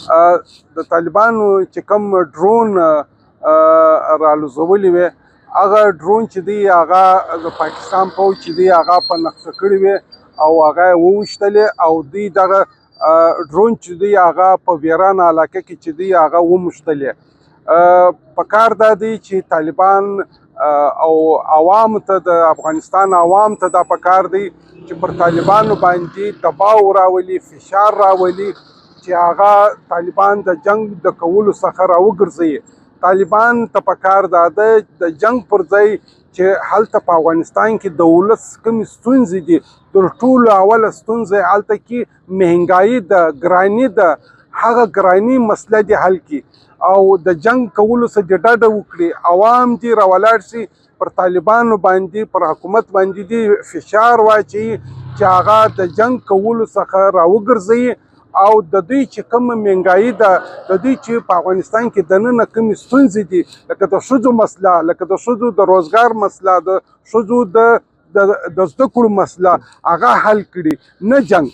د طالبانو چې کوم ډرون رالوزولي وي هغه ډرون چې دی هغه د پاکستان پوځ چې دی هغه په نقشه کړي وي او هغه یې وویشتلې او دوی دغه ډرون چې دی هغه په ویران علاقه کې چې دی هغه وموښتلې. پکار دا دی چې طالبان او عوام ته د افغانستان عوام ته دا پکار دی چې پر طالبانو باندې دباو راولي، فشار راولي چې هغه طالبان د جنگ د کولو څخه راوګرځوي. طالبان ته پکار دا ده د جنگ پر ځای چې هلته په افغانستان کې د ولس کومې ستونزې دي، تر ټولو اوله ستونزه هلته کې مهنګایي ده، ګراني ده، هغه ګراني مسله دې حل کړي او د جنگ کولو څخه دې ډډه وکړي. عوام دې راولاړ شي پر طالبانو باندې، پر حکومت باندې دې فشار واچوي چې هغه د جنگ کولو څخه راوګرځوي او د دوی چې کومه مهنګایي ده، د دوی چې په افغانستان کې دننه کومې ستونزې دي، لکه د ښځو مسله، لکه د ښځو د روزګار مسله، د ښځو د زده کړو مسله، هغه حل کړي، نه جنګ.